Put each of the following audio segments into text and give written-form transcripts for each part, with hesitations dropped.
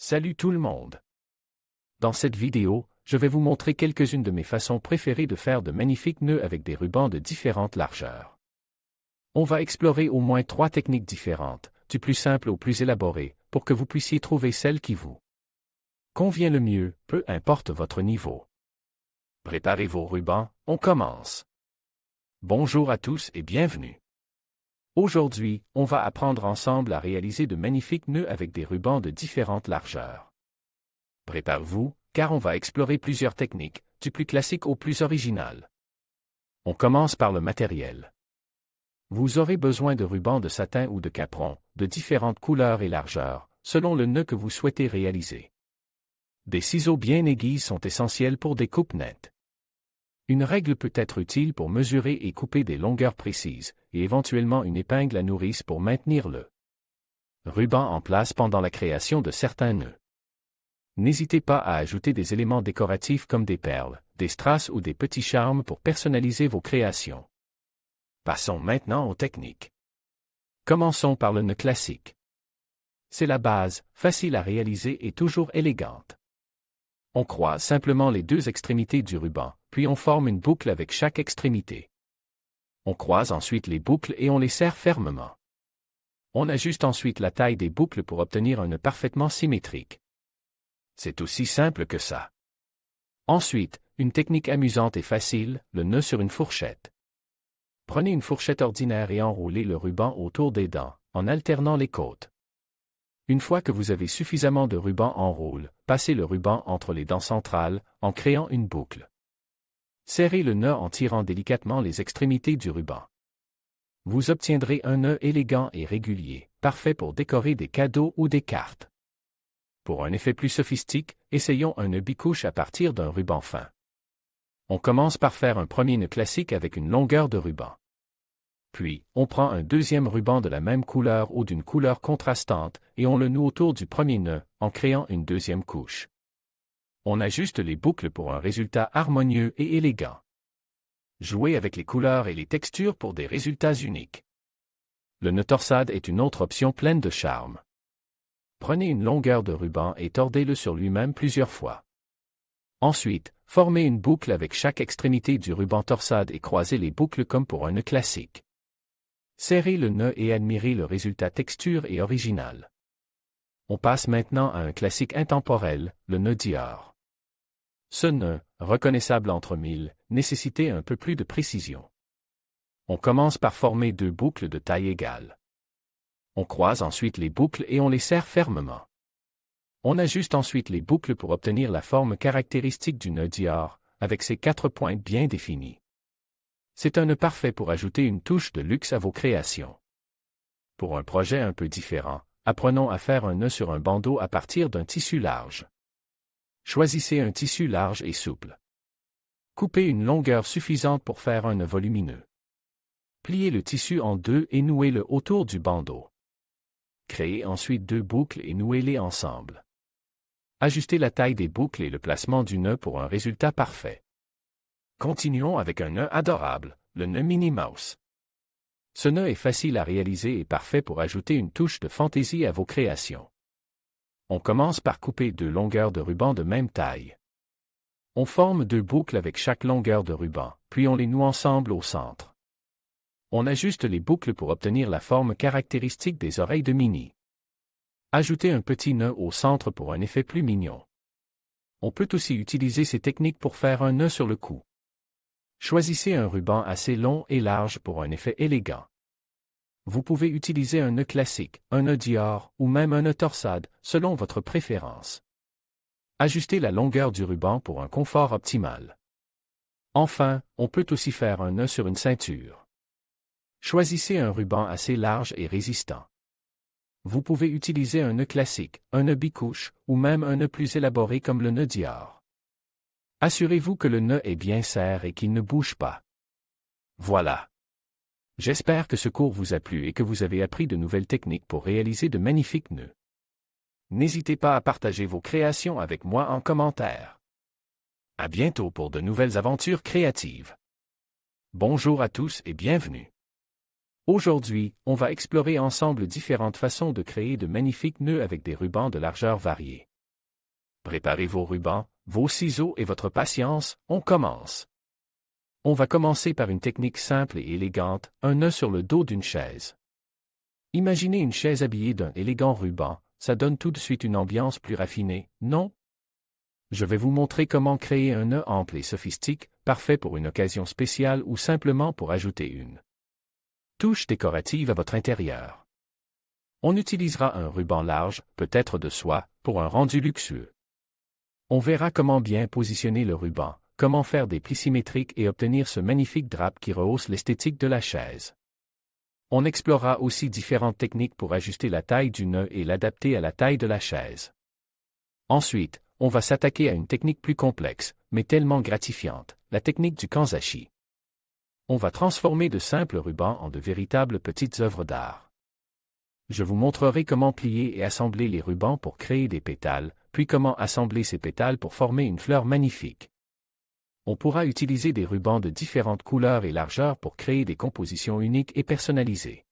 Salut tout le monde! Dans cette vidéo, je vais vous montrer quelques-unes de mes façons préférées de faire de magnifiques nœuds avec des rubans de différentes largeurs. On va explorer au moins 3 techniques différentes, du plus simple au plus élaboré, pour que vous puissiez trouver celle qui vous convient le mieux, peu importe votre niveau. Préparez vos rubans, on commence! Bonjour à tous et bienvenue! Aujourd'hui, on va apprendre ensemble à réaliser de magnifiques nœuds avec des rubans de différentes largeurs. Préparez-vous, car on va explorer plusieurs techniques, du plus classique au plus original. On commence par le matériel. Vous aurez besoin de rubans de satin ou de capron, de différentes couleurs et largeurs, selon le nœud que vous souhaitez réaliser. Des ciseaux bien aiguisés sont essentiels pour des coupes nettes. Une règle peut être utile pour mesurer et couper des longueurs précises, et éventuellement une épingle à nourrice pour maintenir le ruban en place pendant la création de certains nœuds. N'hésitez pas à ajouter des éléments décoratifs comme des perles, des strass ou des petits charmes pour personnaliser vos créations. Passons maintenant aux techniques. Commençons par le nœud classique. C'est la base, facile à réaliser et toujours élégante. On croise simplement les deux extrémités du ruban, puis on forme une boucle avec chaque extrémité. On croise ensuite les boucles et on les serre fermement. On ajuste ensuite la taille des boucles pour obtenir un nœud parfaitement symétrique. C'est aussi simple que ça. Ensuite, une technique amusante et facile, le nœud sur une fourchette. Prenez une fourchette ordinaire et enroulez le ruban autour des dents, en alternant les côtes. Une fois que vous avez suffisamment de ruban en rôle, passez le ruban entre les dents centrales, en créant une boucle. Serrez le nœud en tirant délicatement les extrémités du ruban. Vous obtiendrez un nœud élégant et régulier, parfait pour décorer des cadeaux ou des cartes. Pour un effet plus sophistiqué, essayons un nœud bicouche à partir d'un ruban fin. On commence par faire un premier nœud classique avec une longueur de ruban. Puis, on prend un deuxième ruban de la même couleur ou d'une couleur contrastante et on le noue autour du premier nœud, en créant une deuxième couche. On ajuste les boucles pour un résultat harmonieux et élégant. Jouez avec les couleurs et les textures pour des résultats uniques. Le nœud torsade est une autre option pleine de charme. Prenez une longueur de ruban et tordez-le sur lui-même plusieurs fois. Ensuite, formez une boucle avec chaque extrémité du ruban torsade et croisez les boucles comme pour un nœud classique. Serrez le nœud et admirez le résultat texture et original. On passe maintenant à un classique intemporel, le nœud Dior. Ce nœud, reconnaissable entre mille, nécessitait un peu plus de précision. On commence par former 2 boucles de taille égale. On croise ensuite les boucles et on les serre fermement. On ajuste ensuite les boucles pour obtenir la forme caractéristique du nœud Dior, avec ses 4 pointes bien définies. C'est un nœud parfait pour ajouter une touche de luxe à vos créations. Pour un projet un peu différent, apprenons à faire un nœud sur un bandeau à partir d'un tissu large. Choisissez un tissu large et souple. Coupez une longueur suffisante pour faire un nœud volumineux. Pliez le tissu en 2 et nouez-le autour du bandeau. Créez ensuite 2 boucles et nouez-les ensemble. Ajustez la taille des boucles et le placement du nœud pour un résultat parfait. Continuons avec un nœud adorable, le nœud Minnie Mouse. Ce nœud est facile à réaliser et parfait pour ajouter une touche de fantaisie à vos créations. On commence par couper 2 longueurs de ruban de même taille. On forme 2 boucles avec chaque longueur de ruban, puis on les noue ensemble au centre. On ajuste les boucles pour obtenir la forme caractéristique des oreilles de Minnie. Ajoutez un petit nœud au centre pour un effet plus mignon. On peut aussi utiliser ces techniques pour faire un nœud sur le cou. Choisissez un ruban assez long et large pour un effet élégant. Vous pouvez utiliser un nœud classique, un nœud Dior ou même un nœud torsade, selon votre préférence. Ajustez la longueur du ruban pour un confort optimal. Enfin, on peut aussi faire un nœud sur une ceinture. Choisissez un ruban assez large et résistant. Vous pouvez utiliser un nœud classique, un nœud bicouche ou même un nœud plus élaboré comme le nœud Dior. Assurez-vous que le nœud est bien serré et qu'il ne bouge pas. Voilà. J'espère que ce cours vous a plu et que vous avez appris de nouvelles techniques pour réaliser de magnifiques nœuds. N'hésitez pas à partager vos créations avec moi en commentaire. À bientôt pour de nouvelles aventures créatives. Bonjour à tous et bienvenue. Aujourd'hui, on va explorer ensemble différentes façons de créer de magnifiques nœuds avec des rubans de largeur variée. Préparez vos rubans, vos ciseaux et votre patience, on commence. On va commencer par une technique simple et élégante, un nœud sur le dos d'une chaise. Imaginez une chaise habillée d'un élégant ruban, ça donne tout de suite une ambiance plus raffinée, non? Je vais vous montrer comment créer un nœud ample et sophistique, parfait pour une occasion spéciale ou simplement pour ajouter une touche décorative à votre intérieur. On utilisera un ruban large, peut-être de soie, pour un rendu luxueux. On verra comment bien positionner le ruban, comment faire des plis symétriques et obtenir ce magnifique drap qui rehausse l'esthétique de la chaise. On explorera aussi différentes techniques pour ajuster la taille du nœud et l'adapter à la taille de la chaise. Ensuite, on va s'attaquer à une technique plus complexe, mais tellement gratifiante, la technique du kanzashi. On va transformer de simples rubans en de véritables petites œuvres d'art. Je vous montrerai comment plier et assembler les rubans pour créer des pétales, puis comment assembler ces pétales pour former une fleur magnifique. On pourra utiliser des rubans de différentes couleurs et largeurs pour créer des compositions uniques et personnalisées.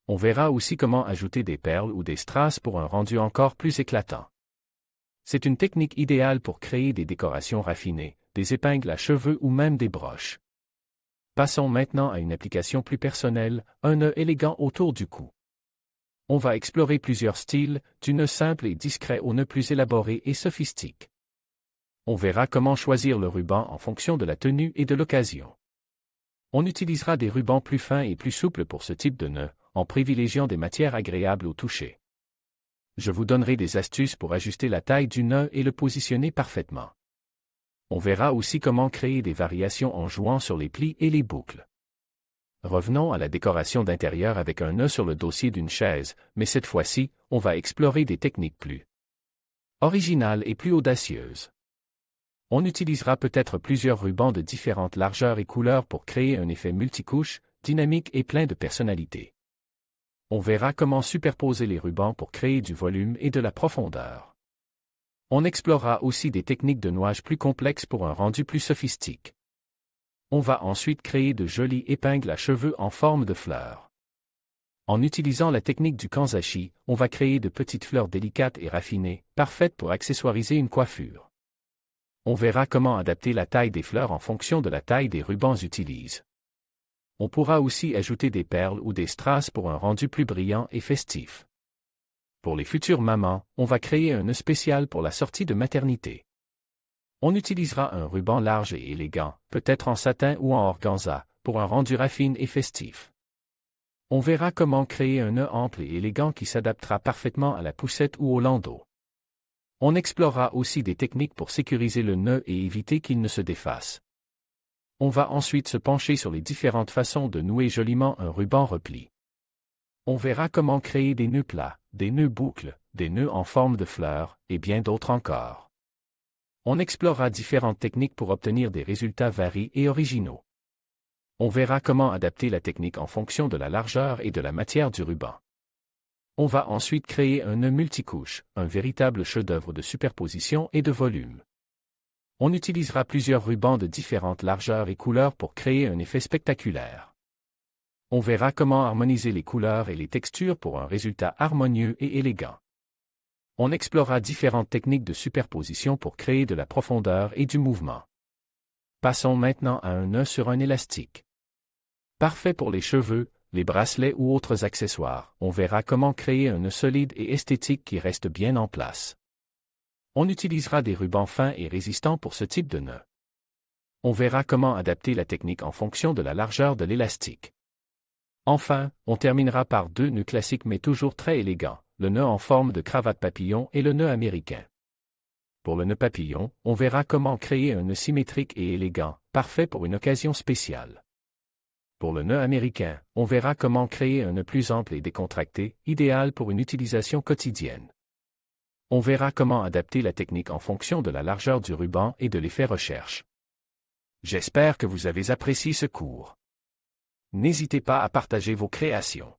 On verra aussi comment ajouter des perles ou des strass pour un rendu encore plus éclatant. C'est une technique idéale pour créer des décorations raffinées, des épingles à cheveux ou même des broches. Passons maintenant à une application plus personnelle, un nœud élégant autour du cou. On va explorer plusieurs styles, du nœud simple et discret au nœud plus élaboré et sophistique. On verra comment choisir le ruban en fonction de la tenue et de l'occasion. On utilisera des rubans plus fins et plus souples pour ce type de nœud, en privilégiant des matières agréables au toucher. Je vous donnerai des astuces pour ajuster la taille du nœud et le positionner parfaitement. On verra aussi comment créer des variations en jouant sur les plis et les boucles. Revenons à la décoration d'intérieur avec un nœud sur le dossier d'une chaise, mais cette fois-ci, on va explorer des techniques plus originales et plus audacieuses. On utilisera peut-être plusieurs rubans de différentes largeurs et couleurs pour créer un effet multicouche, dynamique et plein de personnalité. On verra comment superposer les rubans pour créer du volume et de la profondeur. On explorera aussi des techniques de nouage plus complexes pour un rendu plus sophistique. On va ensuite créer de jolies épingles à cheveux en forme de fleurs. En utilisant la technique du kanzashi, on va créer de petites fleurs délicates et raffinées, parfaites pour accessoiriser une coiffure. On verra comment adapter la taille des fleurs en fonction de la taille des rubans utilisés. On pourra aussi ajouter des perles ou des strass pour un rendu plus brillant et festif. Pour les futures mamans, on va créer un nœud spécial pour la sortie de maternité. On utilisera un ruban large et élégant, peut-être en satin ou en organza, pour un rendu raffiné et festif. On verra comment créer un nœud ample et élégant qui s'adaptera parfaitement à la poussette ou au landau. On explorera aussi des techniques pour sécuriser le nœud et éviter qu'il ne se défasse. On va ensuite se pencher sur les différentes façons de nouer joliment un ruban repli. On verra comment créer des nœuds plats, des nœuds boucles, des nœuds en forme de fleurs, et bien d'autres encore. On explorera différentes techniques pour obtenir des résultats variés et originaux. On verra comment adapter la technique en fonction de la largeur et de la matière du ruban. On va ensuite créer un nœud multicouche, un véritable chef-d'œuvre de superposition et de volume. On utilisera plusieurs rubans de différentes largeurs et couleurs pour créer un effet spectaculaire. On verra comment harmoniser les couleurs et les textures pour un résultat harmonieux et élégant. On explorera différentes techniques de superposition pour créer de la profondeur et du mouvement. Passons maintenant à un nœud sur un élastique. Parfait pour les cheveux, les bracelets ou autres accessoires, on verra comment créer un nœud solide et esthétique qui reste bien en place. On utilisera des rubans fins et résistants pour ce type de nœud. On verra comment adapter la technique en fonction de la largeur de l'élastique. Enfin, on terminera par deux nœuds classiques mais toujours très élégants, le nœud en forme de cravate papillon et le nœud américain. Pour le nœud papillon, on verra comment créer un nœud symétrique et élégant, parfait pour une occasion spéciale. Pour le nœud américain, on verra comment créer un nœud plus ample et décontracté, idéal pour une utilisation quotidienne. On verra comment adapter la technique en fonction de la largeur du ruban et de l'effet recherche. J'espère que vous avez apprécié ce cours. N'hésitez pas à partager vos créations.